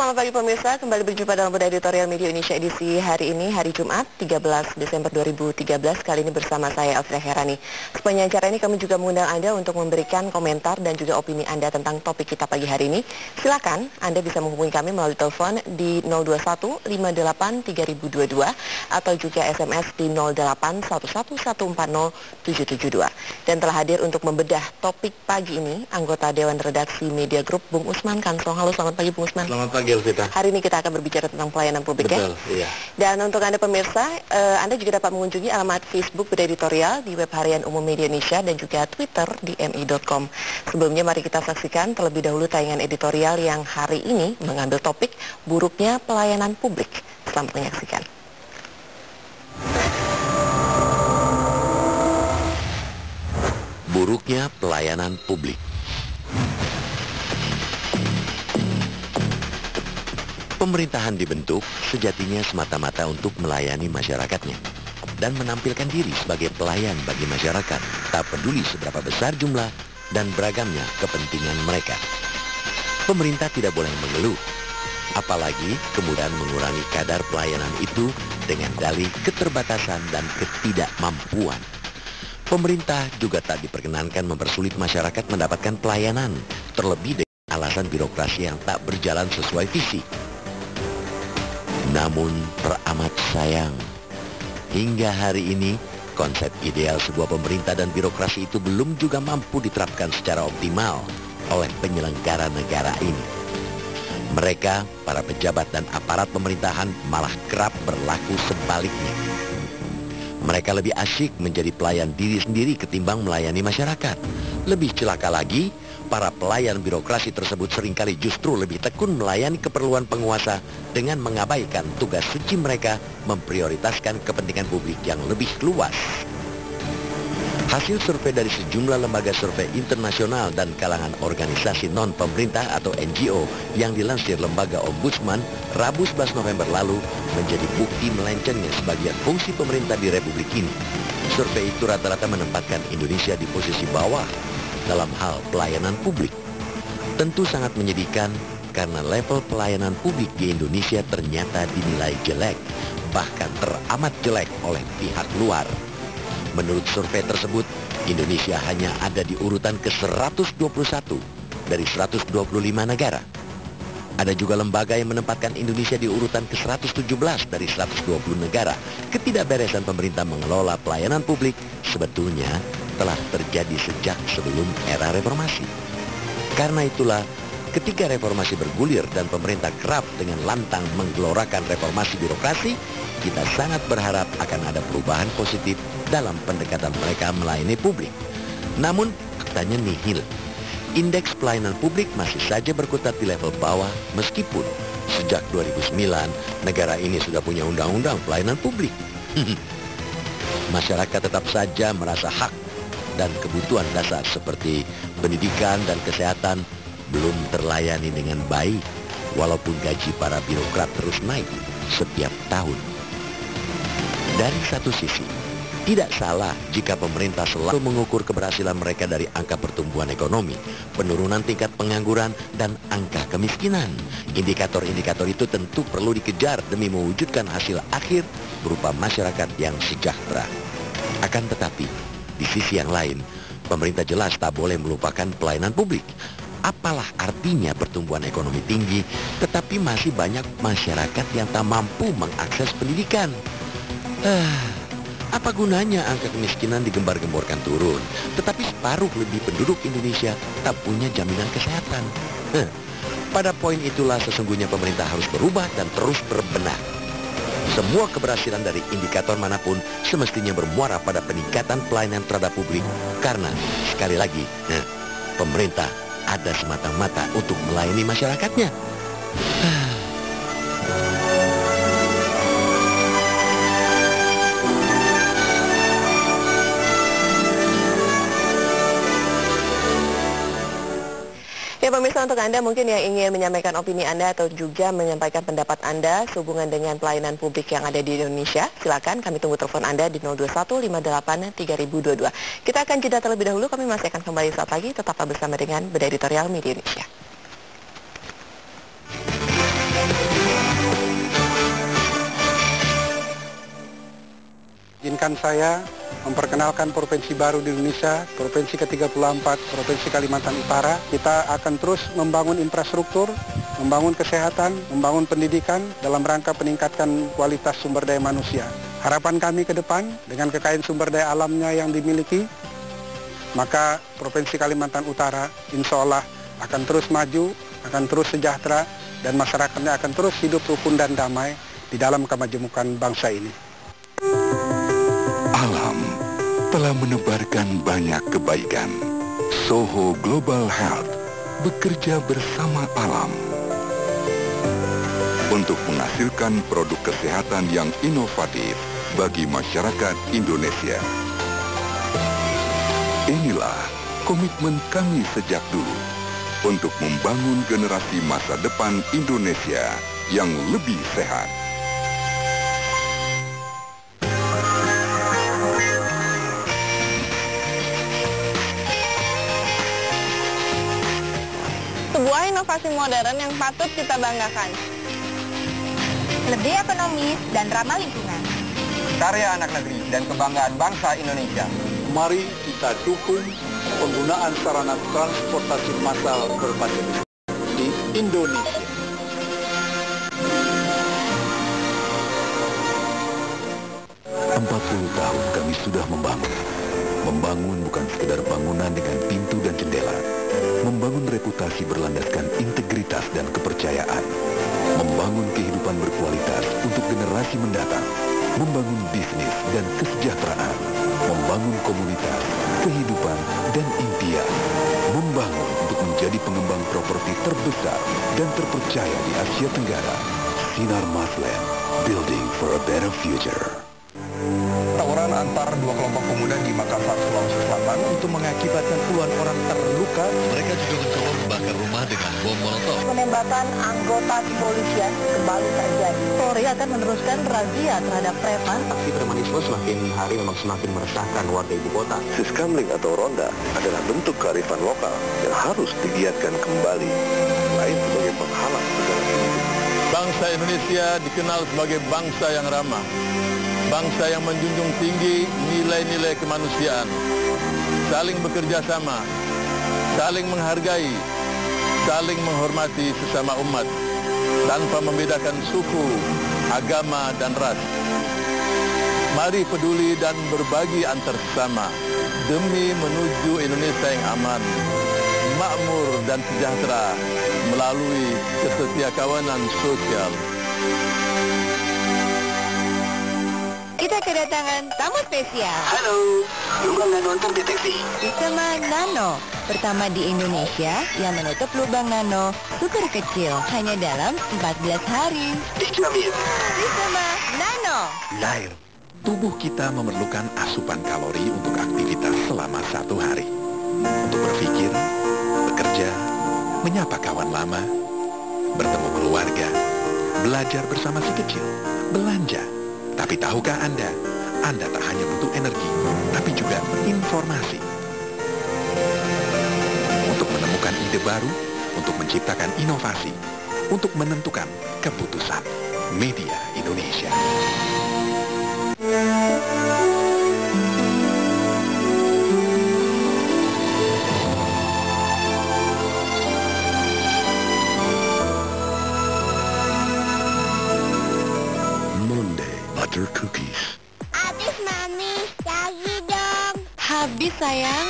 selamat pagi pemirsa. Kembali berjumpa dalam Buda Editorial Media Indonesia edisi hari ini, hari Jumat, 13 Desember 2013. Kali ini bersama saya, Elvira Herani. Sepanjang acara ini kami juga mengundang Anda untuk memberikan komentar dan juga opini Anda tentang topik kita pagi hari ini. Silakan Anda bisa menghubungi kami melalui telepon di 021 58 3022 atau juga SMS di 08 11140 772. Dan telah hadir untuk membedah topik pagi ini anggota Dewan Redaksi Media Group, Bung Usman Kansong. Halo, selamat pagi Bung Usman. Selamat pagi Elvita. Hari ini kita akan berbicara tentang pelayanan publik. Betul, ya. iya. Dan untuk Anda pemirsa, Anda juga dapat mengunjungi alamat Facebook Buda Editorial di Web Harian Umum Media Indonesia dan juga Twitter di mi.com. Sebelumnya mari kita saksikan terlebih dahulu tayangan editorial yang hari ini mengambil topik buruknya pelayanan publik. Selamat menyaksikan. Buruknya pelayanan publik. Pemerintahan dibentuk sejatinya semata-mata untuk melayani masyarakatnya dan menampilkan diri sebagai pelayan bagi masyarakat, tak peduli seberapa besar jumlah dan beragamnya kepentingan mereka. Pemerintah tidak boleh mengeluh, apalagi kemudian mengurangi kadar pelayanan itu dengan dalih keterbatasan dan ketidakmampuan. Pemerintah juga tak diperkenankan mempersulit masyarakat mendapatkan pelayanan, terlebih dengan alasan birokrasi yang tak berjalan sesuai visi. Namun teramat sayang, hingga hari ini konsep ideal sebuah pemerintah dan birokrasi itu belum juga mampu diterapkan secara optimal oleh penyelenggara negara ini. Mereka, para pejabat dan aparat pemerintahan malah kerap berlaku sebaliknya. Mereka lebih asyik menjadi pelayan diri sendiri ketimbang melayani masyarakat. Lebih celaka lagi, para pelayan birokrasi tersebut seringkali justru lebih tekun melayani keperluan penguasa dengan mengabaikan tugas suci mereka memprioritaskan kepentingan publik yang lebih luas. Hasil survei dari sejumlah lembaga survei internasional dan kalangan organisasi non-pemerintah atau NGO yang dilansir lembaga Ombudsman Rabu 11 November lalu menjadi bukti melencengnya sebagian fungsi pemerintah di Republik ini. Survei itu rata-rata menempatkan Indonesia di posisi bawah dalam hal pelayanan publik. Tentu sangat menyedihkan karena level pelayanan publik di Indonesia ternyata dinilai jelek, bahkan teramat jelek oleh pihak luar. Menurut survei tersebut, Indonesia hanya ada di urutan ke-121 dari 125 negara. Ada juga lembaga yang menempatkan Indonesia di urutan ke-117 dari 120 negara. Ketidakberesan pemerintah mengelola pelayanan publik sebetulnya telah terjadi sejak sebelum era reformasi. Karena itulah, ketika reformasi bergulir dan pemerintah kerap dengan lantang menggelorakan reformasi birokrasi, kita sangat berharap akan ada perubahan positif dalam pendekatan mereka melayani publik. Namun, faktanya nihil. Indeks pelayanan publik masih saja berkutat di level bawah meskipun sejak 2009 negara ini sudah punya undang-undang pelayanan publik. Masyarakat tetap saja merasa hak dan kebutuhan dasar seperti pendidikan dan kesehatan belum terlayani dengan baik, walaupun gaji para birokrat terus naik setiap tahun. Dari satu sisi, tidak salah jika pemerintah selalu mengukur keberhasilan mereka dari angka pertumbuhan ekonomi, penurunan tingkat pengangguran, dan angka kemiskinan. Indikator-indikator itu tentu perlu dikejar demi mewujudkan hasil akhir berupa masyarakat yang sejahtera. Akan tetapi, di sisi yang lain, pemerintah jelas tak boleh melupakan pelayanan publik. Apalah artinya pertumbuhan ekonomi tinggi, tetapi masih banyak masyarakat yang tak mampu mengakses pendidikan. Apa gunanya angka kemiskinan digembar-gemborkan turun, tetapi separuh lebih penduduk Indonesia tak punya jaminan kesehatan? Pada poin itulah sesungguhnya pemerintah harus berubah dan terus berbenah. Semua keberhasilan dari indikator manapun semestinya bermuara pada peningkatan pelayanan terhadap publik. Karena, sekali lagi, pemerintah ada semata-mata untuk melayani masyarakatnya. Ya pemirsa, untuk Anda mungkin yang ingin menyampaikan opini Anda atau juga menyampaikan pendapat Anda sehubungan dengan pelayanan publik yang ada di Indonesia, silakan kami tunggu telepon Anda di 021 58 3022. Kita akan jeda terlebih dahulu, kami masih akan kembali saat lagi, tetaplah bersama dengan Buda Editorial Media Indonesia. Izinkan saya memperkenalkan provinsi baru di Indonesia, provinsi ke-34, Provinsi Kalimantan Utara. Kita akan terus membangun infrastruktur, membangun kesehatan, membangun pendidikan dalam rangka peningkatkan kualitas sumber daya manusia. Harapan kami ke depan dengan kekayaan sumber daya alamnya yang dimiliki, maka Provinsi Kalimantan Utara insya Allah akan terus maju, akan terus sejahtera, dan masyarakatnya akan terus hidup rukun dan damai di dalam kemajemukan bangsa ini. Alam telah menebarkan banyak kebaikan. Soho Global Health bekerja bersama alam untuk menghasilkan produk kesehatan yang inovatif bagi masyarakat Indonesia. Inilah komitmen kami sejak dulu untuk membangun generasi masa depan Indonesia yang lebih sehat. Sebuah inovasi modern yang patut kita banggakan. Lebih ekonomis dan ramah lingkungan. Karya anak negeri dan kebanggaan bangsa Indonesia. Mari kita dukung penggunaan sarana transportasi massal berbasis di Indonesia. Tahun kami sudah membangun. Membangun bukan sekedar bangunan dengan pintu dan jendela. Membangun reputasi berlandaskan integritas dan kepercayaan. Membangun kehidupan berkualitas untuk generasi mendatang. Membangun bisnis dan kesejahteraan. Membangun komunitas, kehidupan, dan impian. Membangun untuk menjadi pengembang properti terbesar dan terpercaya di Asia Tenggara. Sinar Masland, building for a better future. Tawuran antar dua kelompok pemuda di Makassar, Sulawesi Selatan itu mengakibatkan puluhan orang terluka. Mereka juga mencoba membakar rumah dengan bom molotov. Penembakan anggota kepolisian kembali terjadi. Polri akan meneruskan razia terhadap preman. Aksi premanisme semakin hari memang semakin meresahkan warga ibu kota. Siskamling atau ronda adalah bentuk kearifan lokal yang harus digiatkan kembali, selain sebagai penghalang segala bentuk. Bangsa Indonesia dikenal sebagai bangsa yang ramah. Bangsa yang menjunjung tinggi nilai-nilai kemanusiaan, saling bekerja sama, saling menghargai, saling menghormati sesama umat, tanpa membedakan suku, agama, dan ras. Mari peduli dan berbagi antar sesama, demi menuju Indonesia yang aman, makmur, dan sejahtera melalui kesetiakawanan sosial. Kita kedatangan tamu spesial. Halo, lubang nano terdeteksi. Sistema Nano, pertama di Indonesia yang menutup lubang nano super kecil hanya dalam 14 hari. Dijamin. Sistema Nano. Lair, tubuh kita memerlukan asupan kalori untuk aktivitas selama 1 hari. Untuk berpikir, bekerja, menyapa kawan lama, bertemu keluarga, belajar bersama si kecil, belanja. Tapi tahukah Anda tak hanya butuh energi, tapi juga informasi. Untuk menemukan ide baru, untuk menciptakan inovasi, untuk menentukan keputusan. Media Indonesia. Butter cookies. Habis Mami, lagi dong. Habis sayang.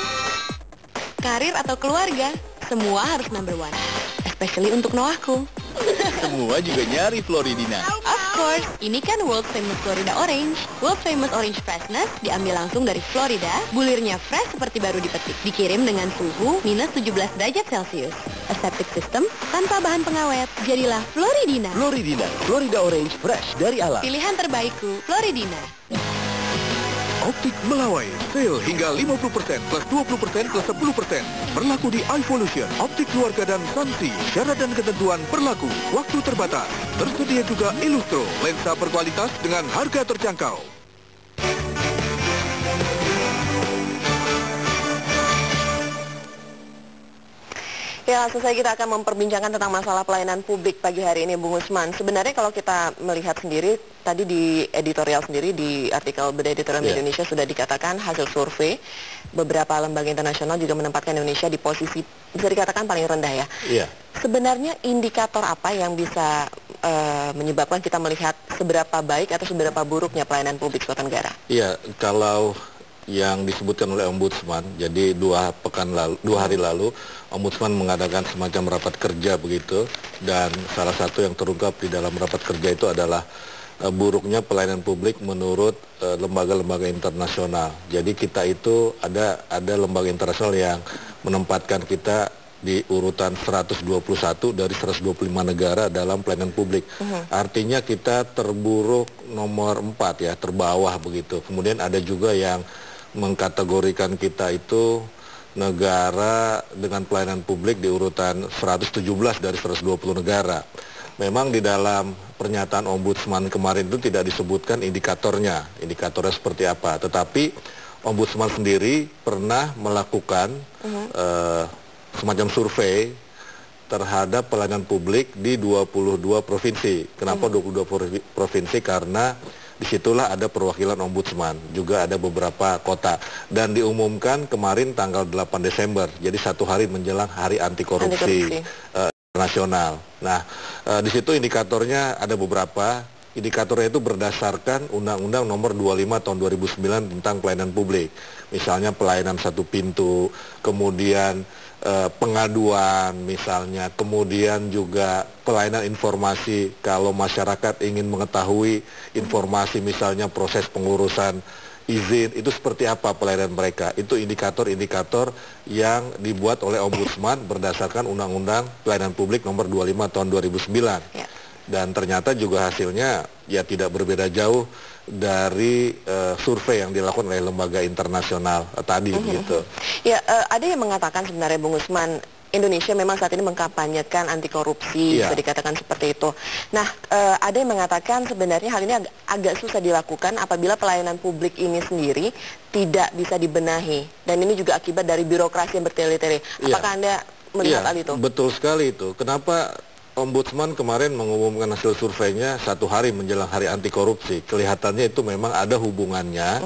Karir atau keluarga, semua harus number one. Especially untuk Noahku. Semua juga nyari Floridina. Of course, ini kan world famous Florida Orange. World famous Orange Freshness diambil langsung dari Florida. Bulirnya fresh seperti baru dipetik. Dikirim dengan suhu minus 17 derajat Celcius. Aseptic system tanpa bahan pengawet. Jadilah Floridina. Floridina, Florida Orange fresh dari alam. Pilihan terbaikku, Floridina. Optik Melawai, sale hingga 50% plus 20% plus 10%. Berlaku di iVolution, Optik Keluarga dan Sansi. Syarat dan ketentuan berlaku, waktu terbatas. Tersedia juga Illustro, lensa berkualitas dengan harga terjangkau. Ya, selesai kita akan memperbincangkan tentang masalah pelayanan publik pagi hari ini, Bung Usman. Sebenarnya kalau kita melihat sendiri, tadi di editorial sendiri, di artikel Beda Editorial Indonesia sudah dikatakan hasil survei, beberapa lembaga internasional juga menempatkan Indonesia di posisi, bisa dikatakan paling rendah ya. Iya. Sebenarnya indikator apa yang bisa menyebabkan kita melihat seberapa baik atau seberapa buruknya pelayanan publik suatu negara? Iya, kalau yang disebutkan oleh Ombudsman, jadi 2 hari lalu, Ombudsman mengadakan semacam rapat kerja begitu, dan salah satu yang terungkap di dalam rapat kerja itu adalah buruknya pelayanan publik menurut lembaga-lembaga internasional. Jadi kita itu ada lembaga internasional yang menempatkan kita di urutan 121 dari 125 negara dalam pelayanan publik. Artinya kita terburuk nomor 4 ya, terbawah begitu. Kemudian ada juga yang mengkategorikan kita itu negara dengan pelayanan publik di urutan 117 dari 120 negara. Memang di dalam pernyataan Ombudsman kemarin itu tidak disebutkan indikatornya seperti apa. Tetapi Ombudsman sendiri pernah melakukan semacam survei terhadap pelayanan publik di 22 provinsi. Kenapa 22 provinsi? Karena disitulah ada perwakilan Ombudsman, juga ada beberapa kota. Dan diumumkan kemarin tanggal 8 Desember, jadi 1 hari menjelang Hari Anti Korupsi Nasional. Nah, di situ indikatornya ada beberapa. Indikatornya itu berdasarkan Undang-Undang Nomor 25 Tahun 2009 tentang pelayanan publik. Misalnya pelayanan satu pintu, kemudian pengaduan misalnya, kemudian juga pelayanan informasi kalau masyarakat ingin mengetahui informasi misalnya proses pengurusan izin, itu seperti apa pelayanan mereka. Itu indikator-indikator yang dibuat oleh Ombudsman berdasarkan Undang-Undang Pelayanan Publik Nomor 25 Tahun 2009. Ya. Dan ternyata juga hasilnya ya tidak berbeda jauh dari survei yang dilakukan oleh lembaga internasional tadi gitu. Ya, ada yang mengatakan sebenarnya Bung Usman, Indonesia memang saat ini mengkampanyekan anti korupsi, bisa dikatakan seperti itu. Nah, ada yang mengatakan sebenarnya hal ini agak susah dilakukan apabila pelayanan publik ini sendiri tidak bisa dibenahi. Dan ini juga akibat dari birokrasi yang bertele-tele. Apakah Anda melihat hal itu? Betul sekali itu. Kenapa Ombudsman kemarin mengumumkan hasil surveinya 1 hari menjelang Hari Anti Korupsi? Kelihatannya itu memang ada hubungannya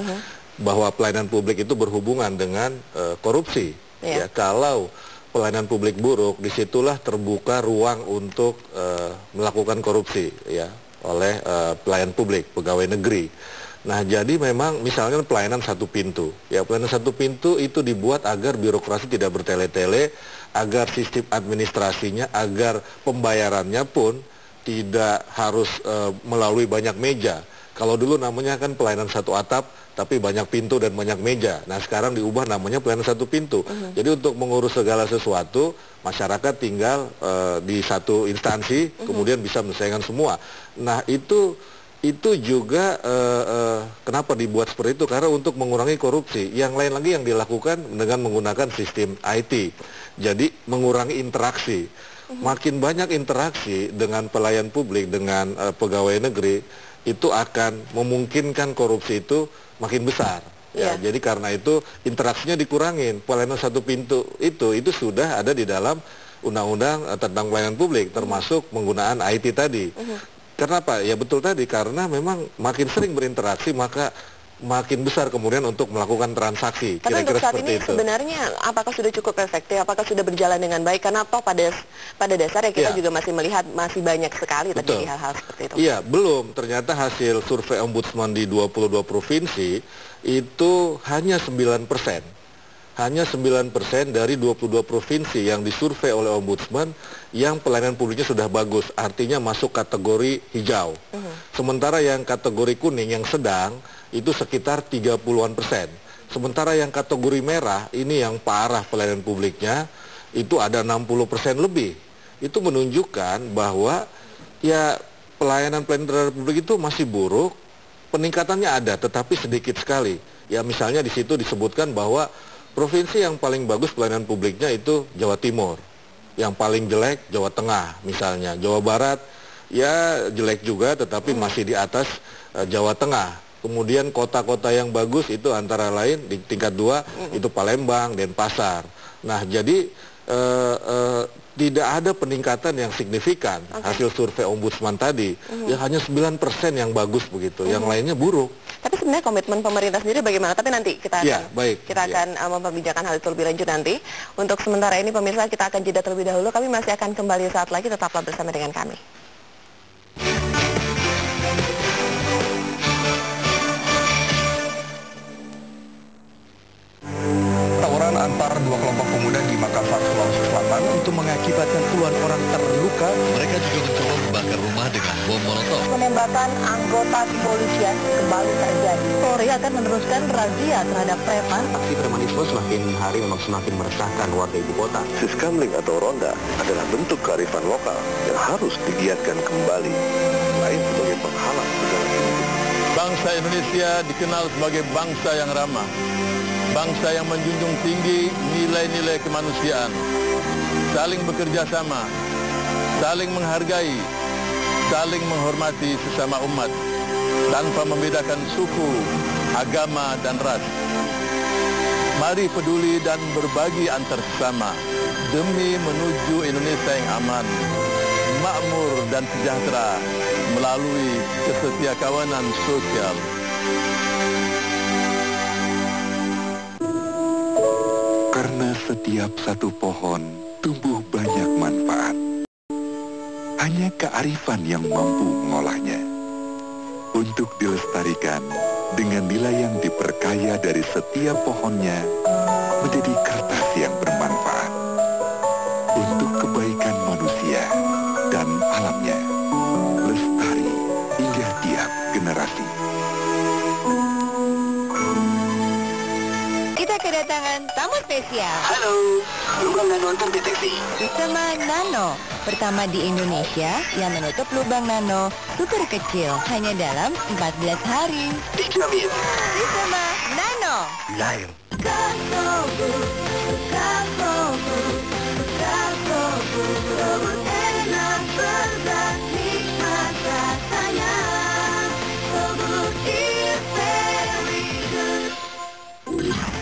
bahwa pelayanan publik itu berhubungan dengan korupsi. Ya, kalau pelayanan publik buruk, disitulah terbuka ruang untuk melakukan korupsi ya oleh pelayan publik, pegawai negeri. Nah, jadi memang misalnya pelayanan satu pintu. Ya, pelayanan satu pintu itu dibuat agar birokrasi tidak bertele-tele, agar sistem administrasinya, agar pembayarannya pun tidak harus melalui banyak meja. Kalau dulu namanya kan pelayanan satu atap, tapi banyak pintu dan banyak meja. Nah, sekarang diubah namanya pelayanan satu pintu. Jadi untuk mengurus segala sesuatu, masyarakat tinggal di satu instansi, kemudian bisa menyelesaikan semua. Nah, itu juga kenapa dibuat seperti itu? Karena untuk mengurangi korupsi. Yang lain lagi yang dilakukan dengan menggunakan sistem IT. Jadi mengurangi interaksi. Makin banyak interaksi dengan pelayan publik, dengan pegawai negeri, itu akan memungkinkan korupsi itu makin besar. Ya, jadi karena itu interaksinya dikurangin. Pelayanan satu pintu itu sudah ada di dalam Undang-Undang tentang pelayanan publik, termasuk penggunaan IT tadi. Kenapa? Ya betul tadi, karena memang makin sering berinteraksi maka makin besar kemudian untuk melakukan transaksi. Tapi untuk saat ini sebenarnya apakah sudah cukup efektif? Apakah sudah berjalan dengan baik? Karena toh pada dasarnya kita juga masih melihat masih banyak sekali terjadi hal-hal seperti itu. Iya, belum. Ternyata hasil survei Ombudsman di 22 provinsi itu hanya 9%. Hanya 9% dari 22 provinsi yang disurvei oleh Ombudsman yang pelayanan publiknya sudah bagus, artinya masuk kategori hijau. Sementara yang kategori kuning yang sedang itu sekitar 30-an%. Sementara yang kategori merah ini yang parah pelayanan publiknya itu ada 60% lebih. Itu menunjukkan bahwa ya pelayanan terhadap publik itu masih buruk, peningkatannya ada tetapi sedikit sekali. Ya misalnya di situ disebutkan bahwa provinsi yang paling bagus pelayanan publiknya itu Jawa Timur. Yang paling jelek Jawa Tengah misalnya. Jawa Barat ya jelek juga tetapi masih di atas Jawa Tengah. Kemudian kota-kota yang bagus itu antara lain di tingkat 2 itu Palembang, Denpasar. Nah, jadi tidak ada peningkatan yang signifikan hasil survei Ombudsman tadi. Ya hanya 9% yang bagus begitu, yang lainnya buruk. Tapi sebenarnya komitmen pemerintah sendiri bagaimana? Tapi nanti kita akan memperbincangkan hal itu lebih lanjut nanti. Untuk sementara ini pemirsa, kita akan jeda terlebih dahulu. Kami masih akan kembali saat lagi, tetaplah bersama dengan kami. Tawuran antar dua kelompok pemuda di Makassar, Sulawesi Selatan untuk mengakibatkan puluhan orang terluka. Mereka juga mencoba membakar rumah dengan bom molotov. Penembakan anggota kepolisian kembali terjadi. Polri akan meneruskan razia terhadap preman. Aksi premanisme semakin hari memang semakin meresahkan warga ibu kota. Siskamling atau ronda adalah bentuk kearifan lokal yang harus digiatkan kembali, lain sebagai penghalang segala bentuk. Bangsa Indonesia dikenal sebagai bangsa yang ramah, bangsa yang menjunjung tinggi nilai-nilai kemanusiaan, saling bekerja sama, saling menghargai, saling menghormati sesama umat, tanpa membedakan suku, agama, dan ras. Mari peduli dan berbagi antar sesama demi menuju Indonesia yang aman, makmur, dan sejahtera melalui kesetiakawanan sosial. Karena setiap satu pohon tumbuh banyak manfaat. Hanya kearifan yang mampu mengolahnya. Untuk dilestarikan dengan nilai yang diperkaya dari setiap pohonnya menjadi kertas yang bermanfaat. Untuk kebaikan manusia dan alamnya. Lestari hingga tiap generasi. Kita kedatangan tamu spesial. Halo, lubang nano terdeteksi. Sistema Nano, pertama di Indonesia yang menutup lubang nano super kecil hanya dalam 14 hari. Dijamin. Sistema Nano. Lain.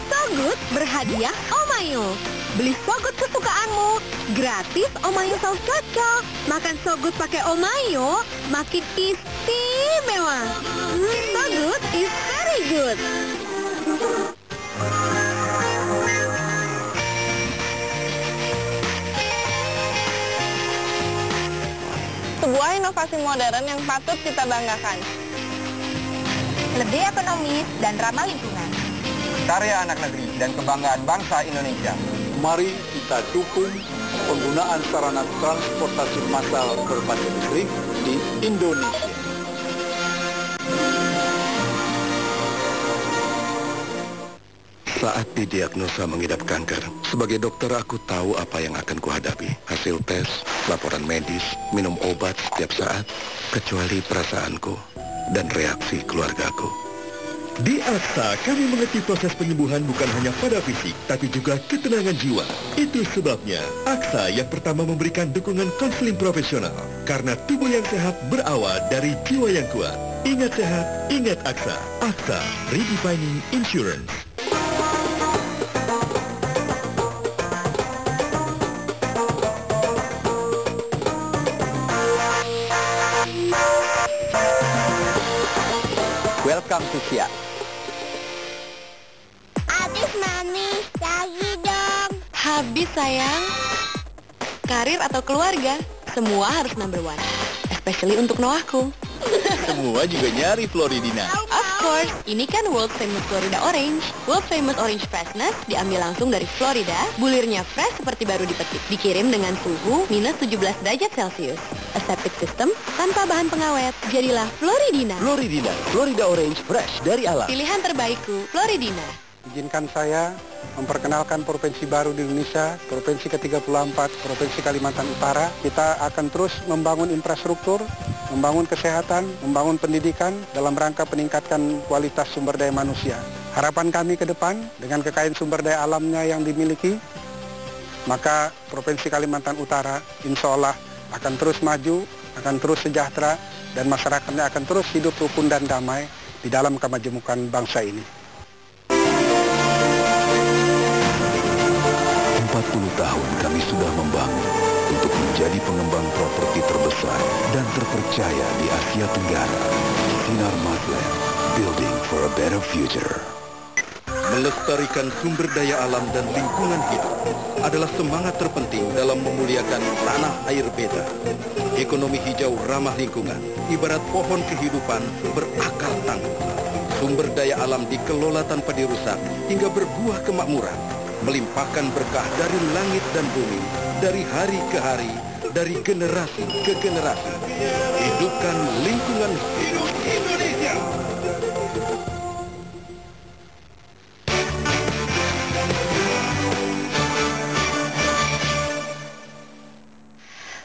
Sogut berhadiah Omayo. Beli Sogut kesukaanmu, gratis Omayo saus cocok. Makan Sogut pakai Omayo, makin istimewa. Sogut is very good. Sebuah inovasi modern yang patut kita banggakan. Lebih ekonomis dan ramah lingkungan. Karya anak negeri dan kebanggaan bangsa Indonesia. Mari kita dukung penggunaan sarana transportasi massal berbasis listrik di Indonesia. Saat didiagnosa mengidap kanker, sebagai dokter aku tahu apa yang akan kuhadapi. Hasil tes, laporan medis, minum obat setiap saat, kecuali perasaanku dan reaksi keluargaku. Di AXA, kami mengerti proses penyembuhan bukan hanya pada fisik, tapi juga ketenangan jiwa. Itu sebabnya, AXA yang pertama memberikan dukungan konseling profesional. Karena tubuh yang sehat berawal dari jiwa yang kuat. Ingat sehat, ingat AXA. AXA, Redefining Insurance. Welcome to Siak. Habis Mami, lagi dong. Habis sayang. Karir atau keluarga, semua harus number one. Especially untuk Noahku. Semua juga nyari Floridina. Of course, ini kan World Famous Florida Orange. World Famous Orange Freshness diambil langsung dari Florida. Bulirnya fresh seperti baru dipetik. Dikirim dengan suhu minus 17 derajat Celcius. Aseptic system tanpa bahan pengawet. Jadilah Floridina. Floridina, Florida Orange Fresh dari alam. Pilihan terbaikku, Floridina. Izinkan saya memperkenalkan provinsi baru di Indonesia, Provinsi ke-34, Provinsi Kalimantan Utara. Kita akan terus membangun infrastruktur, membangun kesehatan, membangun pendidikan dalam rangka peningkatan kualitas sumber daya manusia. Harapan kami ke depan dengan kekayaan sumber daya alamnya yang dimiliki, maka Provinsi Kalimantan Utara insya Allah akan terus maju, akan terus sejahtera, dan masyarakatnya akan terus hidup rukun dan damai di dalam kemajemukan bangsa ini. 14 tahun kami sudah membangun untuk menjadi pengembang properti terbesar dan terpercaya di Asia Tenggara. Sinar Masland, building for a better future. Melestarikan sumber daya alam dan lingkungan hidup adalah semangat terpenting dalam memuliakan tanah air beta. Ekonomi hijau ramah lingkungan, ibarat pohon kehidupan berakar tangguh. Sumber daya alam dikelola tanpa dirusak hingga berbuah kemakmuran, melimpahkan berkah dari langit dan bumi, dari hari ke hari, dari generasi ke generasi. Hidupkan lingkungan hidup Indonesia.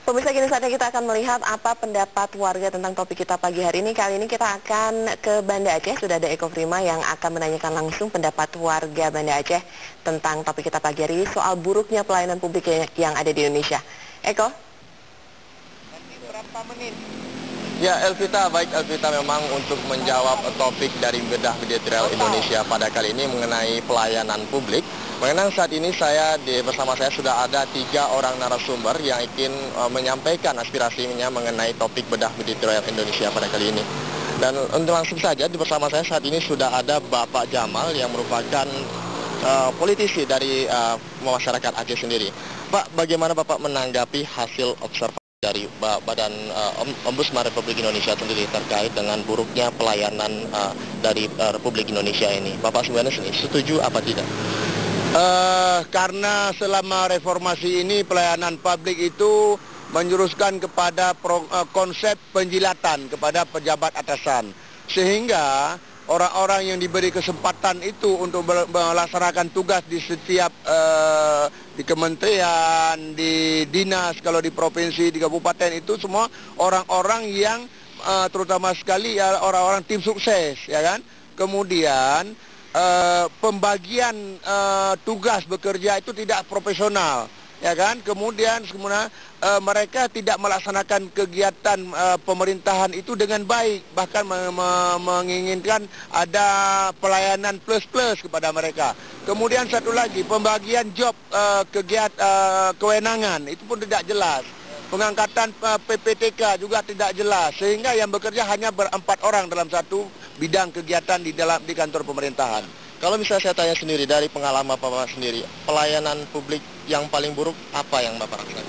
Pemirsa, kini saatnya kita akan melihat apa pendapat warga tentang topik kita pagi hari ini. Kali ini kita akan ke Banda Aceh. Sudah ada Eko Prima yang akan menanyakan langsung pendapat warga Banda Aceh tentang topik kita pagi hari ini soal buruknya pelayanan publik yang ada di Indonesia. Eko? Berapa menit? Ya, Elvita, baik Elvita, memang untuk menjawab topik dari Bedah Editorial Indonesia pada kali ini mengenai pelayanan publik. Mengenang saat ini bersama saya sudah ada 3 orang narasumber yang ingin menyampaikan aspirasinya mengenai topik Bedah Editorial Indonesia pada kali ini. Dan untuk langsung saja bersama saya saat ini sudah ada Bapak Jamal yang merupakan politisi dari masyarakat Aceh sendiri. Pak, bagaimana Bapak menanggapi hasil observasi dari Badan Ombudsman Republik Indonesia sendiri terkait dengan buruknya pelayanan dari Republik Indonesia ini? Bapak sebenarnya setuju apa tidak? Karena selama reformasi ini pelayanan publik itu menjuruskan kepada konsep penjilatan kepada pejabat atasan. Sehingga orang-orang yang diberi kesempatan itu untuk melaksanakan tugas di setiap di kementerian, di dinas, kalau di provinsi, di kabupaten itu semua orang-orang yang terutama sekali ya orang-orang tim sukses, ya kan? Kemudian pembagian tugas bekerja itu tidak profesional, ya kan? Kemudian mereka tidak melaksanakan kegiatan pemerintahan itu dengan baik, bahkan menginginkan ada pelayanan plus-plus kepada mereka. Kemudian satu lagi, pembagian job kewenangan itu pun tidak jelas. Pengangkatan PPTK juga tidak jelas, sehingga yang bekerja hanya 4 orang dalam satu bidang kegiatan di kantor pemerintahan. Kalau misalnya saya tanya sendiri dari pengalaman Bapak sendiri, pelayanan publik yang paling buruk apa yang Bapak rasakan?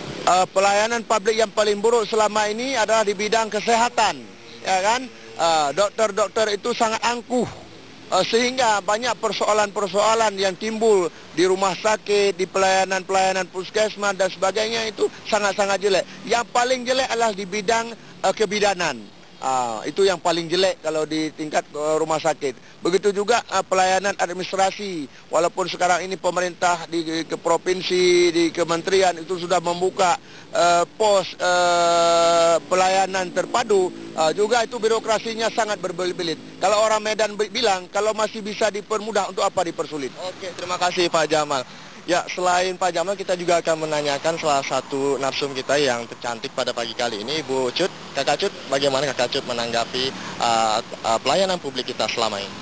Pelayanan publik yang paling buruk selama ini adalah di bidang kesehatan, ya kan? Dokter-dokter itu sangat angkuh, sehingga banyak persoalan-persoalan yang timbul di rumah sakit, di pelayanan-pelayanan puskesmas dan sebagainya itu sangat-sangat jelek. Yang paling jelek adalah di bidang kebidanan. Itu yang paling jelek kalau di tingkat rumah sakit. Begitu juga pelayanan administrasi. Walaupun sekarang ini pemerintah di provinsi, di kementerian itu sudah membuka pos pelayanan terpadu, juga itu birokrasinya sangat berbelit-belit. Kalau orang Medan bilang, kalau masih bisa dipermudah, untuk apa dipersulit? Oke, terima kasih Pak Jamal. Ya, selain Pak Jamal, kita juga akan menanyakan salah satu narsum kita yang tercantik pada pagi kali ini, Ibu Cut. Kakak Cut, bagaimana Kakak Cut menanggapi pelayanan publik kita selama ini?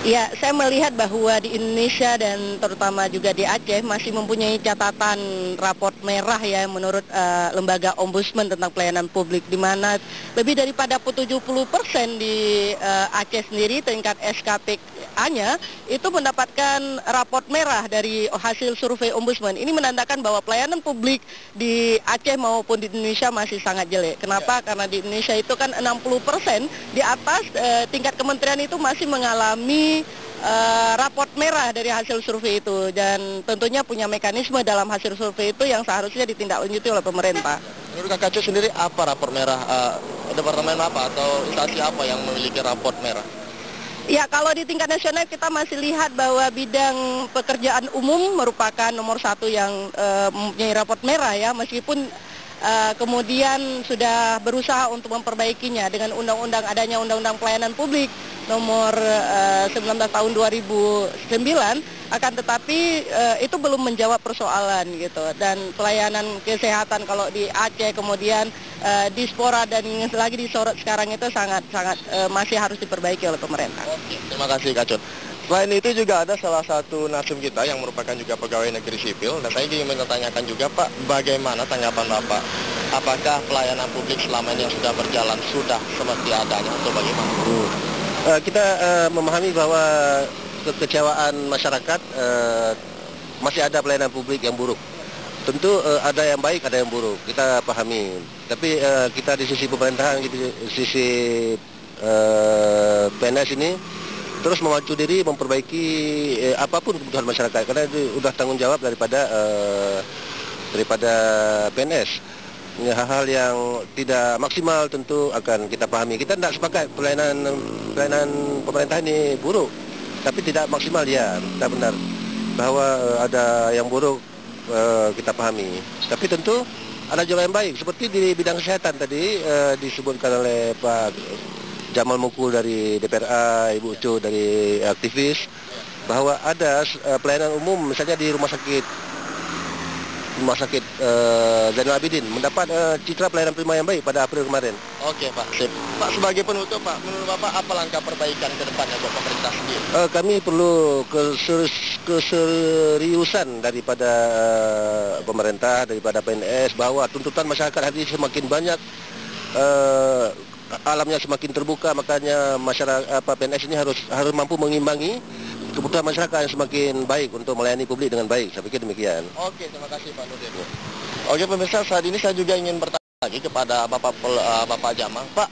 Ya, saya melihat bahwa di Indonesia dan terutama juga di Aceh masih mempunyai catatan raport merah ya menurut lembaga Ombudsman tentang pelayanan publik, di mana lebih daripada 70% di Aceh sendiri tingkat SKPA-nya itu mendapatkan raport merah dari hasil survei Ombudsman. Ini menandakan bahwa pelayanan publik di Aceh maupun di Indonesia masih sangat jelek. Kenapa? Karena di Indonesia itu kan 60% di atas tingkat kementerian itu masih mengalami raport merah dari hasil survei itu, dan tentunya punya mekanisme dalam hasil survei itu yang seharusnya ditindaklanjuti oleh pemerintah. Menurut Kakak Cut sendiri apa raport merah? Departemen apa atau instansi apa yang memiliki raport merah? Ya, kalau di tingkat nasional kita masih lihat bahwa bidang pekerjaan umum merupakan nomor 1 yang mempunyai raport merah ya, meskipun kemudian sudah berusaha untuk memperbaikinya dengan adanya undang-undang pelayanan publik nomor 19 tahun 2009, akan tetapi itu belum menjawab persoalan gitu. Dan pelayanan kesehatan kalau di Aceh, kemudian dispora dan lagi disorot sekarang itu sangat masih harus diperbaiki oleh pemerintah. Oke, terima kasih Kak Cut. Selain itu juga ada salah satu narsum kita yang merupakan juga pegawai negeri sipil, dan saya ingin menanyakan juga Pak, bagaimana tanggapan Bapak? Apakah pelayanan publik selama ini yang sudah berjalan sudah seperti adanya atau bagaimana? Kita memahami bahwa kekecewaan masyarakat masih ada pelayanan publik yang buruk. Tentu ada yang baik, ada yang buruk. Kita pahami. Tapi kita di sisi pemerintahan, di sisi PNS ini terus memacu diri memperbaiki apapun kebutuhan masyarakat, karena itu sudah tanggung jawab daripada PNS. Hal-hal yang tidak maksimal tentu akan kita pahami. Kita tidak sepakat pelayanan pemerintah ini buruk, tapi tidak maksimal ya, tidak benar. Bahwa ada yang buruk kita pahami. Tapi tentu ada juga yang baik, seperti di bidang kesehatan tadi disebutkan oleh Pak Jamal Mukul dari DPRA, Ibu Ucu dari aktivis, bahwa ada pelayanan umum misalnya di rumah sakit Zainal Abidin mendapat citra pelayanan prima yang baik pada April kemarin. Oke Pak, sip. Pak, sebagai penutup Pak, menurut Bapak apa langkah perbaikan ke depannya buat pemerintah sendiri? Kami perlu keseriusan daripada pemerintah, daripada PNS, bahwa tuntutan masyarakat hari ini semakin banyak, alamnya semakin terbuka, makanya masyarakat PNS ini harus mampu mengimbangi kebutuhan masyarakat yang semakin baik untuk melayani publik dengan baik. Saya pikir demikian. Oke, terima kasih Pak Nurdin. Oke pemirsa, saat ini saya juga ingin bertanya lagi kepada Bapak Jamal. Pak,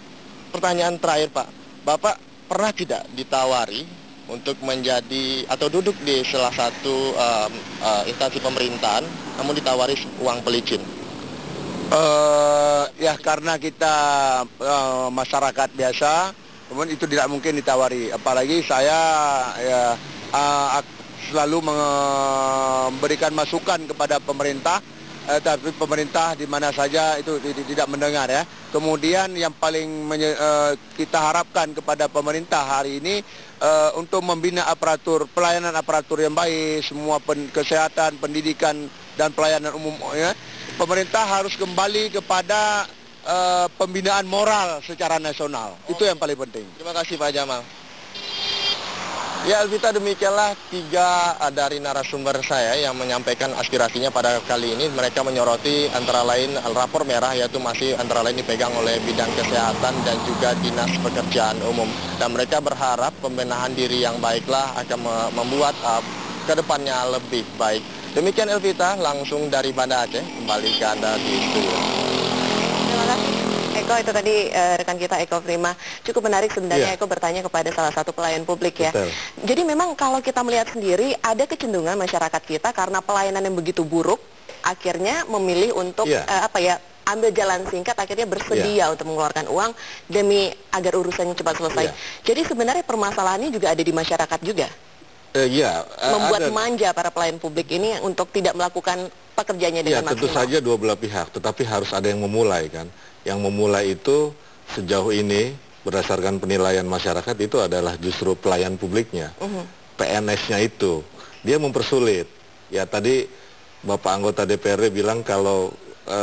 pertanyaan terakhir Pak. Bapak pernah tidak ditawari untuk menjadi atau duduk di salah satu instansi pemerintahan, namun ditawari uang pelicin? Ya karena kita masyarakat biasa, kemudian itu tidak mungkin ditawari. Apalagi saya selalu memberikan masukan kepada pemerintah, tapi pemerintah di mana saja itu tidak mendengar ya. Kemudian yang paling kita harapkan kepada pemerintah hari ini untuk membina pelayanan aparatur yang baik, semua kesehatan, pendidikan dan pelayanan umum ya. Pemerintah harus kembali kepada pembinaan moral secara nasional. Itu yang paling penting. Terima kasih Pak Jamal. Ya Elvita, demikianlah 3 dari narasumber saya yang menyampaikan aspirasinya pada kali ini. Mereka menyoroti antara lain rapor merah, yaitu masih antara lain dipegang oleh bidang kesehatan dan juga dinas pekerjaan umum. Dan mereka berharap pembenahan diri yang baiklah akan membuat kedepannya lebih baik. Demikian Elvita, langsung dari Banda Aceh, kembali ke Anda di studio. Terima kasih Eko, itu tadi rekan kita Eko Prima. Cukup menarik sebenarnya Eko bertanya kepada salah satu pelayan publik ya. Betul. Jadi memang kalau kita melihat sendiri ada kecenderungan masyarakat kita karena pelayanan yang begitu buruk, akhirnya memilih untuk ambil jalan singkat, akhirnya bersedia untuk mengeluarkan uang demi agar urusannya cepat selesai. Jadi sebenarnya permasalahannya juga ada di masyarakat juga. Membuat manja para pelayan publik ini untuk tidak melakukan pekerjaannya dengan maksimal. Tentu saja dua belah pihak, tetapi harus ada yang memulai kan. Yang memulai itu sejauh ini berdasarkan penilaian masyarakat itu adalah justru pelayan publiknya, PNS-nya itu. Dia mempersulit. Ya tadi Bapak anggota DPRD bilang kalau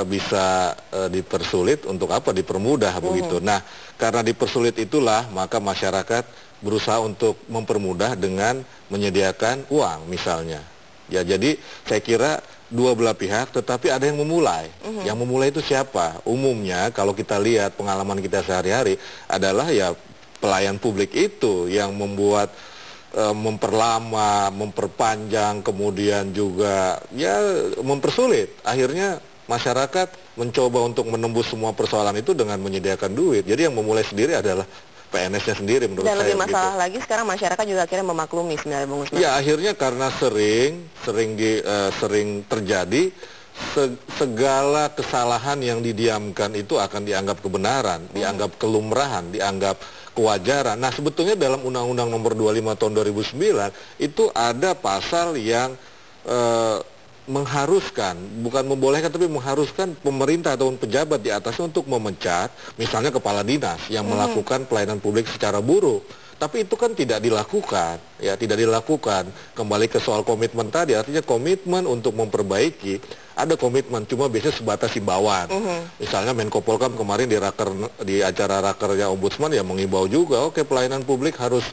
bisa dipersulit, untuk apa dipermudah begitu. Nah, karena dipersulit itulah maka masyarakat berusaha untuk mempermudah dengan menyediakan uang misalnya. Ya jadi saya kira dua belah pihak, tetapi ada yang memulai. Yang memulai itu siapa? Umumnya kalau kita lihat pengalaman kita sehari-hari adalah ya pelayan publik itu yang membuat memperlama, memperpanjang, kemudian juga ya mempersulit. Akhirnya masyarakat mencoba untuk menembus semua persoalan itu dengan menyediakan duit. Jadi yang memulai sendiri adalah PNS-nya sendiri menurut saya. Dan lebih masalah lagi sekarang masyarakat juga akhirnya memaklumi sebenarnya Bung Usman. Ya akhirnya karena sering terjadi segala kesalahan yang didiamkan itu akan dianggap kebenaran, dianggap kelumrahan, dianggap kewajaran. Nah sebetulnya dalam Undang-Undang Nomor 25 Tahun 2009 itu ada pasal yang mengharuskan, bukan membolehkan tapi mengharuskan pemerintah ataupun pejabat di atasnya untuk memecat misalnya kepala dinas yang melakukan pelayanan publik secara buruk. Tapi itu kan tidak dilakukan, ya tidak dilakukan. Kembali ke soal komitmen tadi, artinya komitmen untuk memperbaiki ada komitmen, cuma biasanya sebatas himbauan. Misalnya Menko Polkam kemarin di acara rakernya Ombudsman ya mengimbau juga, oke, pelayanan publik harus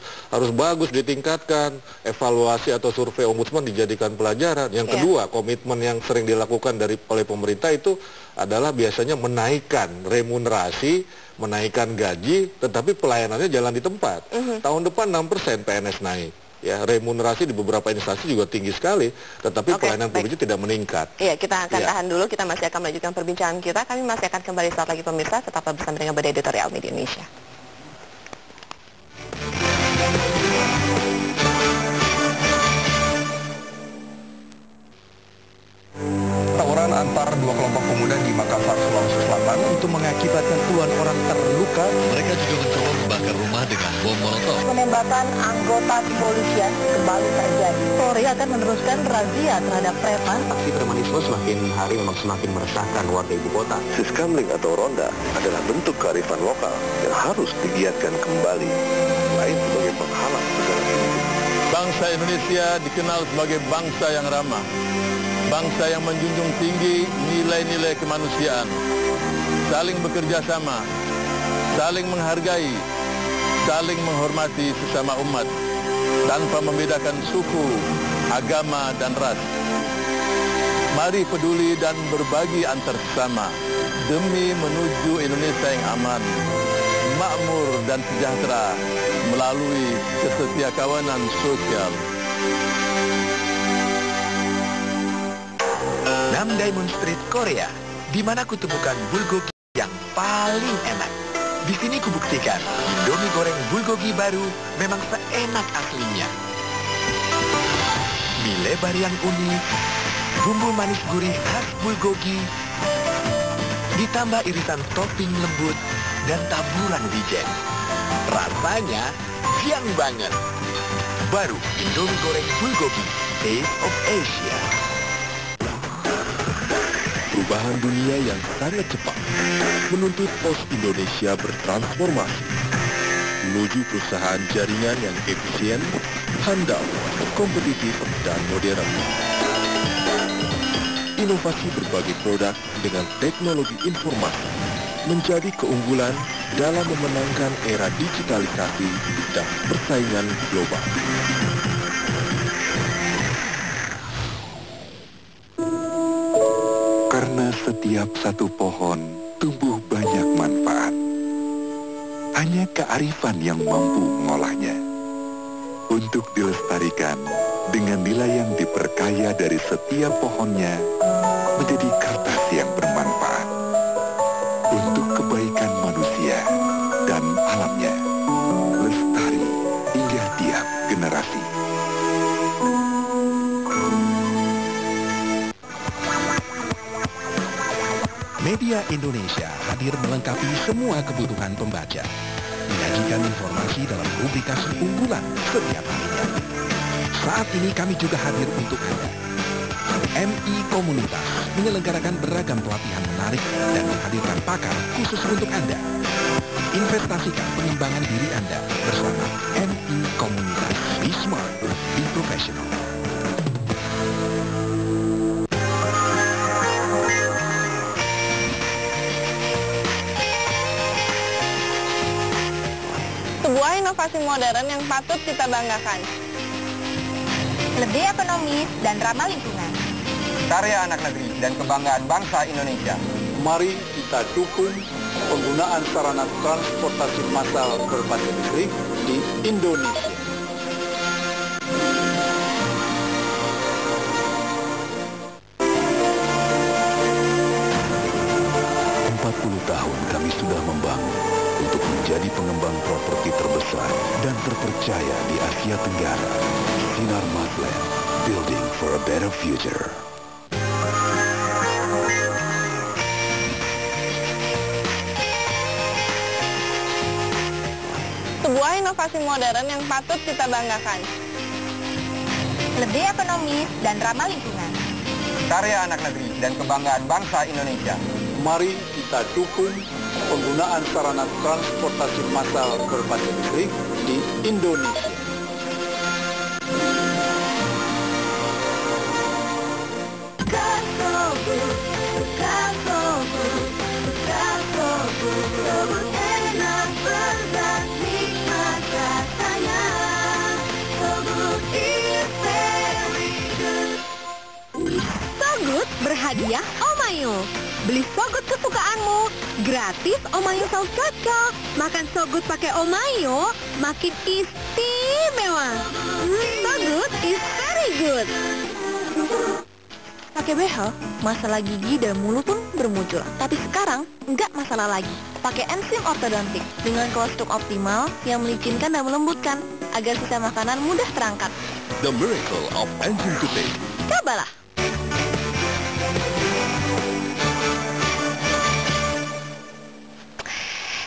bagus, ditingkatkan, evaluasi atau survei Ombudsman dijadikan pelajaran. Yang kedua, komitmen yang sering dilakukan oleh pemerintah itu adalah biasanya menaikkan remunerasi, menaikkan gaji, tetapi pelayanannya jalan di tempat. Tahun depan 6% PNS naik. Ya, remunerasi di beberapa instansi juga tinggi sekali, tetapi pelayanan publiknya tidak meningkat. Iya, kita akan tahan dulu, kita masih akan melanjutkan perbincangan kita. Kami masih akan kembali saat lagi pemirsa, tetaplah bersama dengan Badan Editorial Media Indonesia. Tawuran antar dua kelompok pemuda di Makassar, Sulawesi Selatan itu mengakibatkan puluhan orang terluka. Mereka juga mencoba membakar rumah dengan bom molotov. Penembakan anggota kepolisian kembali terjadi. Polri akan meneruskan razia terhadap preman. Aksi premanisme semakin hari memang semakin meresahkan warga ibu kota. Siskamling atau ronda adalah bentuk kearifan lokal yang harus digiatkan kembali, lain sebagai penghalang segala bentuk. Bangsa Indonesia dikenal sebagai bangsa yang ramah, bangsa yang menjunjung tinggi nilai-nilai kemanusiaan, saling bekerja sama, saling menghargai, saling menghormati sesama umat, tanpa membedakan suku, agama, dan ras. Mari peduli dan berbagi antar sesama demi menuju Indonesia yang aman, makmur, dan sejahtera melalui kesetiakawanan sosial. Namdaemun Street, Korea, di mana kutemukan bulgogi yang paling enak. Di sini kubuktikan, Indomie goreng bulgogi baru memang seenak aslinya. Mie lebar yang unik, bumbu manis gurih khas bulgogi, ditambah irisan topping lembut dan taburan wijen. Rasanya siang banget. Baru Indomie goreng bulgogi, Taste of Asia. Perubahan dunia yang sangat cepat menuntut pos Indonesia bertransformasi menuju perusahaan jaringan yang efisien, handal, kompetitif, dan modern. Inovasi berbagai produk dengan teknologi informasi menjadi keunggulan dalam memenangkan era digitalisasi dan persaingan global. Karena setiap satu pohon tumbuh banyak manfaat. Hanya kearifan yang mampu mengolahnya. Untuk dilestarikan dengan nilai yang diperkaya dari setiap pohonnya menjadi kertas yang bermanfaat. Untuk kebaikan manusia dan alamnya. Lestari hingga tiap generasi. Media Indonesia hadir melengkapi semua kebutuhan pembaca. Menyajikan informasi dalam publikasi unggulan setiap harinya. Saat ini kami juga hadir untuk Anda. MI Komunitas menyelenggarakan beragam pelatihan menarik dan menghadirkan pakar khusus untuk Anda. Investasikan pengembangan diri Anda bersama MI Komunitas. Be smart, be professional. Sebuah inovasi modern yang patut kita banggakan. Lebih ekonomis dan ramah lingkungan. Karya anak negeri dan kebanggaan bangsa Indonesia. Mari kita dukung penggunaan sarana transportasi massal berbasis listrik di Indonesia. Tahun kami sudah membangun untuk menjadi pengembang properti terbesar dan terpercaya di Asia Tenggara. Sinar Madland, building for a better future. Sebuah inovasi modern yang patut kita banggakan. Lebih ekonomis dan ramah lingkungan. Karya anak negeri dan kebanggaan bangsa Indonesia. Mari kita dukung penggunaan sarana transportasi massal berbasis listrik di Indonesia. Go, go, go. Pilih Sogut kesukaanmu. Gratis Omayo Saus Cocok. Makan Sogut pakai Omayo makin istimewa. Sogut is very good. Pakai behel, masalah gigi dan mulut pun bermunculan. Tapi sekarang, nggak masalah lagi. Pakai enzim ortodontik dengan kolostrum optimal yang melicinkan dan melembutkan agar sisa makanan mudah terangkat. The Miracle of Enzim Toothpaste. Cobalah!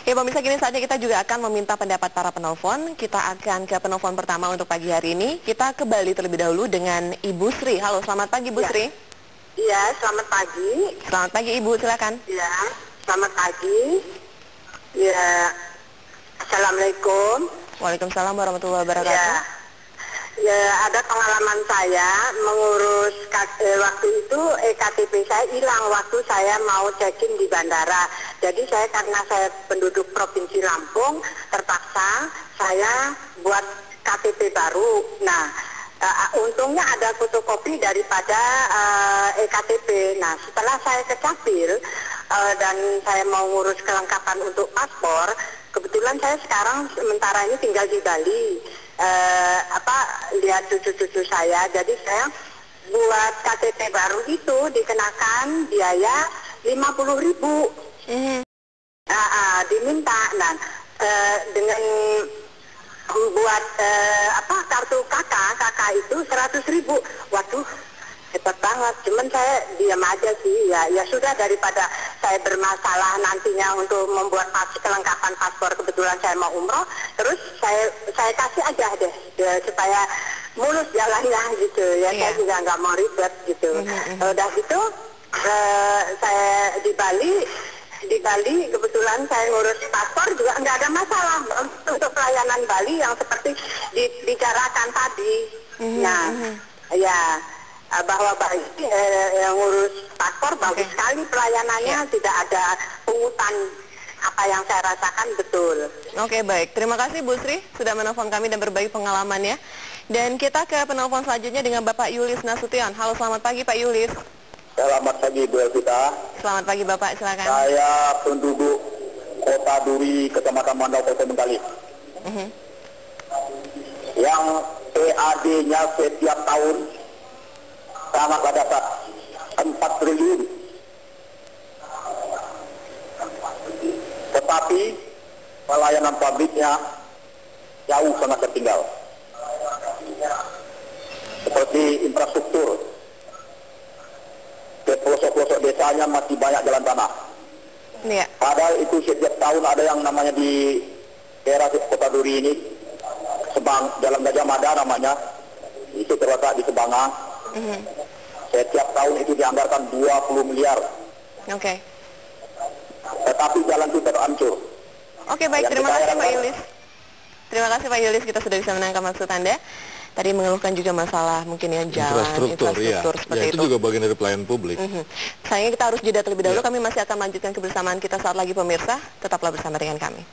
Ya pemirsa, kini saatnya kita juga akan meminta pendapat para penelpon. Kita akan ke penelpon pertama untuk pagi hari ini. Kita ke Bali terlebih dahulu dengan Ibu Sri. Halo, selamat pagi Bu Sri. Iya, selamat pagi. Selamat pagi Ibu, silakan. Iya, selamat pagi. Ya, Assalamualaikum. Waalaikumsalam warahmatullahi wabarakatuh. Ya, ada pengalaman saya mengurus waktu itu KTP saya hilang waktu saya mau check-in di bandara. Jadi saya karena saya penduduk Provinsi Lampung, terpaksa saya buat KTP baru. Nah, untungnya ada fotokopi daripada EKTP. Nah, setelah saya ke Capil dan saya mau ngurus kelengkapan untuk paspor, kebetulan saya sekarang sementara ini tinggal di Bali. Lihat cucu-cucu saya, jadi saya buat KTP baru itu dikenakan biaya 50.000. Diminta. Nah, dengan buat kartu kakak itu 100.000. Waduh, hebat banget. Cuman saya diam aja sih. Ya sudah, daripada saya bermasalah nantinya untuk membuat kelengkapan paspor. Kebetulan saya mau umroh, terus saya kasih aja deh supaya mulus jalannya gitu ya. Saya juga nggak mau ribet gitu. Udah gitu saya di Bali kebetulan saya ngurus paspor juga nggak ada masalah untuk pelayanan Bali yang seperti dibicarakan tadi. Bahwa Bali yang ngurus paspor bagus sekali pelayanannya, tidak ada pungutan. Apa yang saya rasakan betul. Oke, baik. Terima kasih Bu Sri sudah menelpon kami dan berbagi pengalamannya. Dan kita ke penelpon selanjutnya dengan Bapak Yulis Nasution. Halo, selamat pagi Pak Yulis. Selamat pagi Bu Elvita. Selamat pagi Bapak, silakan. Saya penduduk Kota Duri, Kecamatan Mandau, Kota Bengkali. Yang PAD-nya setiap tahun sangatlah dasar 4 triliun. Tetapi pelayanan publiknya jauh sangat tertinggal. Seperti infrastruktur, ke pelosok-pelosok desanya masih banyak jalan tanah. Padahal itu setiap tahun ada yang namanya di daerah Kota Duri ini, Jalan Gajah Mada namanya, itu terletak di Sebangang. Setiap tahun itu dianggarkan 20 miliar. Tetapi jalan itu terancur. Oke, baik, terima kasih Pak Yulis. Terima kasih Pak Yulis, kita sudah bisa menangkap maksud Anda. Tadi mengeluhkan juga masalah mungkin ya jalan, infrastruktur seperti itu. Itu juga bagian dari pelayanan publik. Sayangnya kita harus jeda terlebih dahulu. Kami masih akan melanjutkan kebersamaan kita saat lagi pemirsa. Tetaplah bersama dengan kami.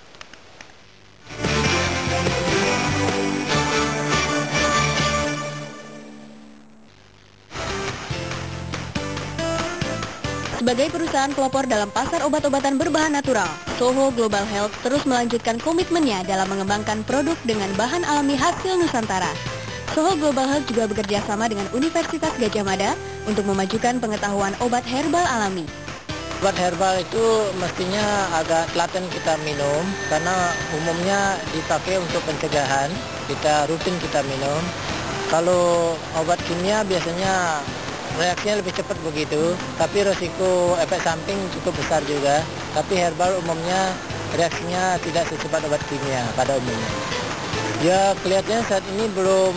Sebagai perusahaan pelopor dalam pasar obat-obatan berbahan natural, Soho Global Health terus melanjutkan komitmennya dalam mengembangkan produk dengan bahan alami hasil Nusantara. Soho Global Health juga bekerja sama dengan Universitas Gajah Mada untuk memajukan pengetahuan obat herbal alami. Obat herbal itu mestinya agak telaten kita minum, karena umumnya dipakai untuk pencegahan, rutin kita minum. Kalau obat kimia biasanya reaksinya lebih cepat begitu, tapi risiko efek samping cukup besar juga. Tapi herbal umumnya reaksinya tidak secepat obat kimia pada umumnya. Ya kelihatannya saat ini belum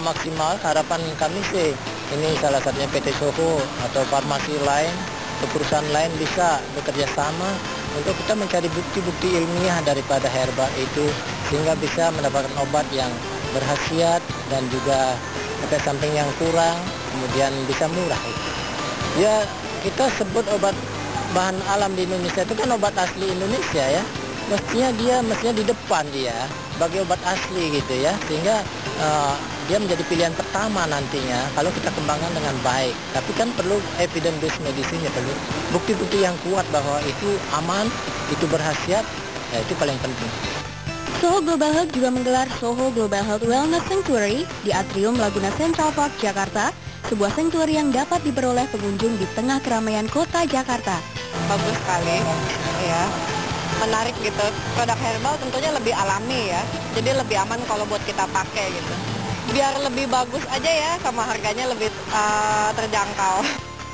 maksimal. Harapan kami sih ini salah satunya PT Soho atau farmasi lain atau perusahaan lain bisa bekerja sama untuk kita mencari bukti-bukti ilmiah daripada herbal itu, sehingga bisa mendapatkan obat yang berkhasiat dan juga efek samping yang kurang, kemudian bisa murah itu. Ya kita sebut obat bahan alam di Indonesia itu kan obat asli Indonesia ya. Mestinya di depan dia sebagai obat asli gitu ya, sehingga dia menjadi pilihan pertama nantinya kalau kita kembangkan dengan baik. Tapi kan perlu evidence based medicine-nya, perlu bukti-bukti yang kuat bahwa itu aman, itu berkhasiat, ya itu paling penting. Soho Global Health juga menggelar Soho Global Health Wellness Sanctuary di Atrium Laguna Central Park, Jakarta, sebuah sanctuary yang dapat diperoleh pengunjung di tengah keramaian kota Jakarta. Bagus sekali, ya. Menarik gitu. Produk herbal tentunya lebih alami ya, jadi lebih aman kalau buat kita pakai gitu. Biar lebih bagus aja ya, sama harganya lebih terjangkau.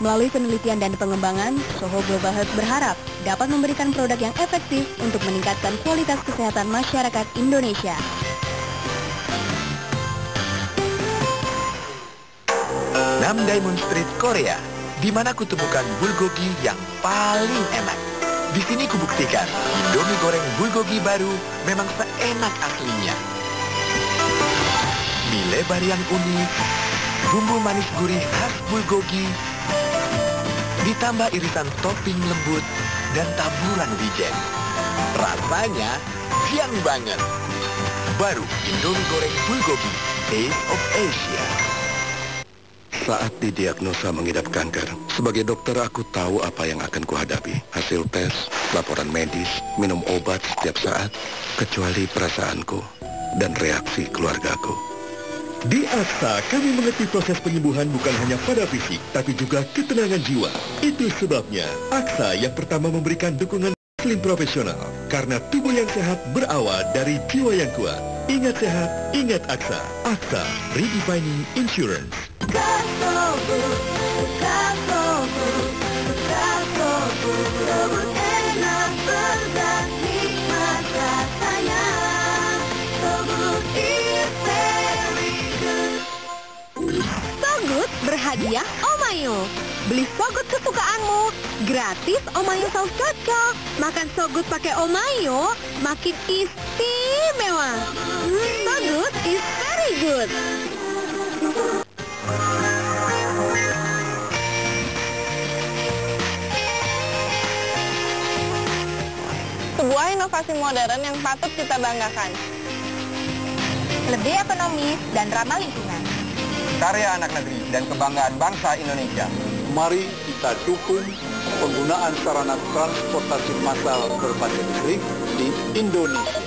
Melalui penelitian dan pengembangan, Soho Global Health berharap dapat memberikan produk yang efektif untuk meningkatkan kualitas kesehatan masyarakat Indonesia. Nam Diamond Street, Korea, di mana kutemukan bulgogi yang paling enak. Di sini kubuktikan, Indomie goreng bulgogi baru memang seenak aslinya. Mie lebar yang unik, bumbu manis gurih khas bulgogi, ditambah irisan topping lembut dan taburan wijen. Rasanya jiang banget. Baru Indomie goreng bulgogi, Taste of Asia. Saat didiagnosa mengidap kanker, sebagai dokter aku tahu apa yang akan kuhadapi. Hasil tes, laporan medis, minum obat setiap saat, kecuali perasaanku dan reaksi keluargaku. Di AXA, kami mengerti proses penyembuhan bukan hanya pada fisik, tapi juga ketenangan jiwa. Itu sebabnya, AXA yang pertama memberikan dukungan konseling profesional. Karena tubuh yang sehat berawal dari jiwa yang kuat. Ingat sehat, ingat AXA. AXA, Redefining Insurance. Sogut berhadiah Omayo. Beli Sogut kesukaanmu, gratis Omayo saus cocok. Makan Sogut pakai Omayo, makin istimewa. Sogut is very good. Sebuah inovasi modern yang patut kita banggakan. Lebih ekonomis dan ramah lingkungan. Karya anak negeri dan kebanggaan bangsa Indonesia. Mari kita dukung penggunaan sarana transportasi massal berbasis listrik di Indonesia.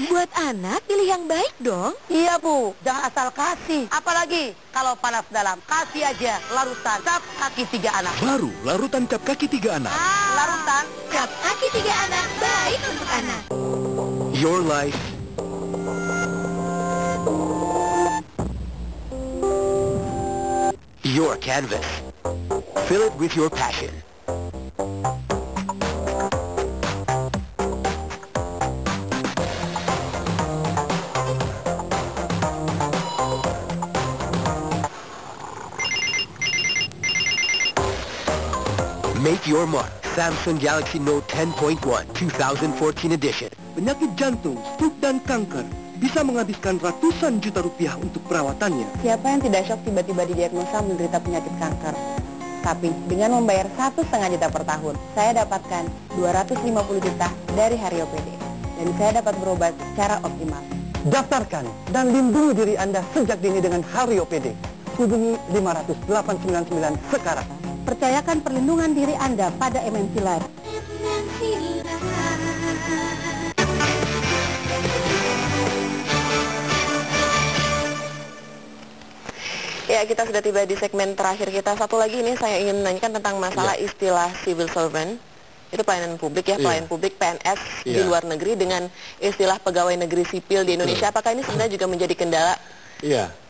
Buat anak pilih yang baik dong. Iya Bu, jangan asal kasih. Apalagi kalau panas dalam, kasih aja larutan cap kaki 3 anak. Baru larutan cap kaki 3 anak. Larutan Cap kaki 3 anak baik untuk anak. Your life, your canvas. Fill it with your passion. Make your mark. Samsung Galaxy Note 10.1 2014 edition. Penyakit jantung, stroke dan kanker bisa menghabiskan ratusan juta rupiah untuk perawatannya. Siapa yang tidak shock tiba-tiba didiagnosa menderita penyakit kanker? Tapi dengan membayar 1,5 juta per tahun, saya dapatkan 250 juta dari Hario PD. Dan saya dapat berobat secara optimal. Daftarkan dan lindungi diri Anda sejak dini dengan Hario PD. Hubungi 50899 sekarang. Percayakan perlindungan diri Anda pada MNC Life. Ya, kita sudah tiba di segmen terakhir kita. Satu lagi ini saya ingin menanyakan tentang masalah istilah civil servant. Itu pelayanan publik ya, pelayan publik PNS di luar negeri dengan istilah pegawai negeri sipil di Indonesia. Apakah ini sebenarnya juga menjadi kendala?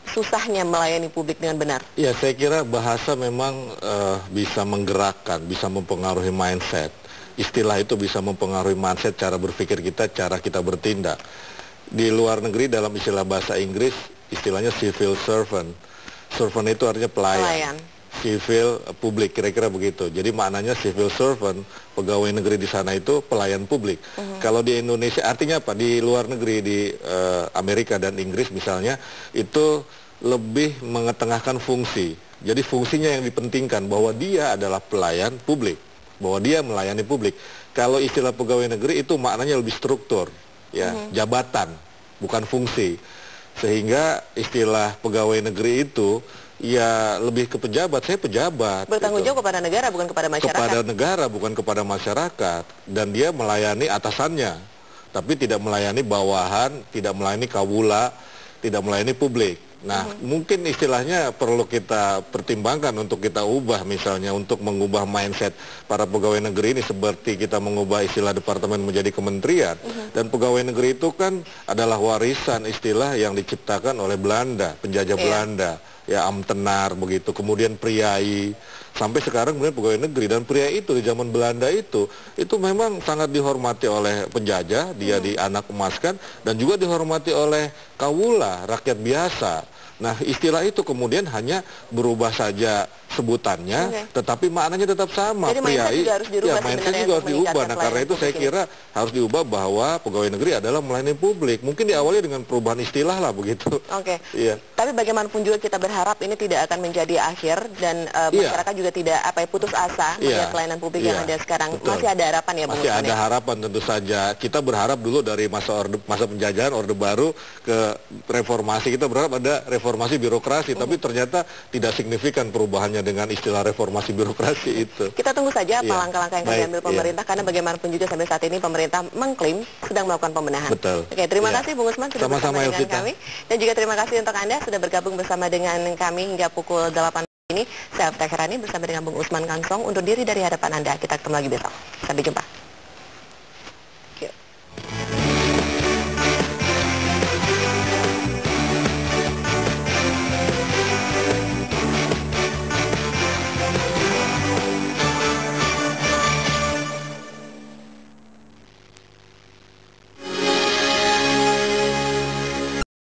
Susahnya melayani publik dengan benar. Ya, saya kira bahasa memang bisa menggerakkan, bisa mempengaruhi mindset. Istilah itu bisa mempengaruhi mindset, cara berpikir kita, cara kita bertindak. Di luar negeri dalam istilah bahasa Inggris, istilahnya civil servant. Servant itu artinya pelayan. Civil publik, kira-kira begitu. Jadi maknanya civil servant, pegawai negeri di sana itu pelayan publik. Kalau di Indonesia, artinya apa? Di luar negeri, di Amerika dan Inggris misalnya, itu lebih mengetengahkan fungsi. Jadi fungsinya yang dipentingkan, bahwa dia adalah pelayan publik, bahwa dia melayani publik. kalau istilah pegawai negeri itu maknanya lebih struktur, ya, jabatan, bukan fungsi. Sehingga istilah pegawai negeri itu ya lebih ke pejabat. Saya pejabat. Bertanggung jawab kepada negara, bukan kepada masyarakat. Kepada negara, bukan kepada masyarakat. Dan dia melayani atasannya, tapi tidak melayani bawahan, tidak melayani kawula, tidak melayani publik. Nah, mungkin istilahnya perlu kita pertimbangkan untuk kita ubah, misalnya untuk mengubah mindset para pegawai negeri ini seperti kita mengubah istilah departemen menjadi kementerian. Dan pegawai negeri itu kan adalah warisan istilah yang diciptakan oleh Belanda, penjajah Belanda, ya, Amtenar begitu, kemudian priai, sampai sekarang kemudian pegawai negeri. Dan priai itu di zaman Belanda itu memang sangat dihormati oleh penjajah, dia dianak emaskan, dan juga dihormati oleh kawula, rakyat biasa. Nah, istilah itu kemudian hanya berubah saja sebutannya, tetapi maknanya tetap sama. Jadi mindset juga harus dirubah, ya, mindset juga harus diubah. Nah, karena itu saya kira harus diubah bahwa pegawai negeri adalah melayani publik. Mungkin diawali dengan perubahan istilah lah begitu. Oke. Iya. Tapi bagaimanapun juga kita berharap ini tidak akan menjadi akhir dan masyarakat juga tidak putus asa melihat pelayanan publik yang ada sekarang. Betul. Masih ada harapan ya, Bung Masih Usman, ada harapan tentu saja. Kita berharap dulu dari masa penjajahan Orde Baru ke reformasi, kita berharap ada reformasi birokrasi, tapi ternyata tidak signifikan perubahannya dengan istilah reformasi birokrasi itu. Kita tunggu saja apa langkah-langkah yang akan diambil pemerintah, karena bagaimanapun juga sampai saat ini pemerintah mengklaim sedang melakukan pembenahan. Betul. Oke, terima kasih Bung Usman sudah bersama dengan kami, dan juga terima kasih untuk Anda sudah bergabung bersama dengan kami hingga pukul 8 ini. Saya Afta Khairani bersama dengan Bung Usman Kansong undur diri dari hadapan Anda. Kita ketemu lagi besok. Sampai jumpa.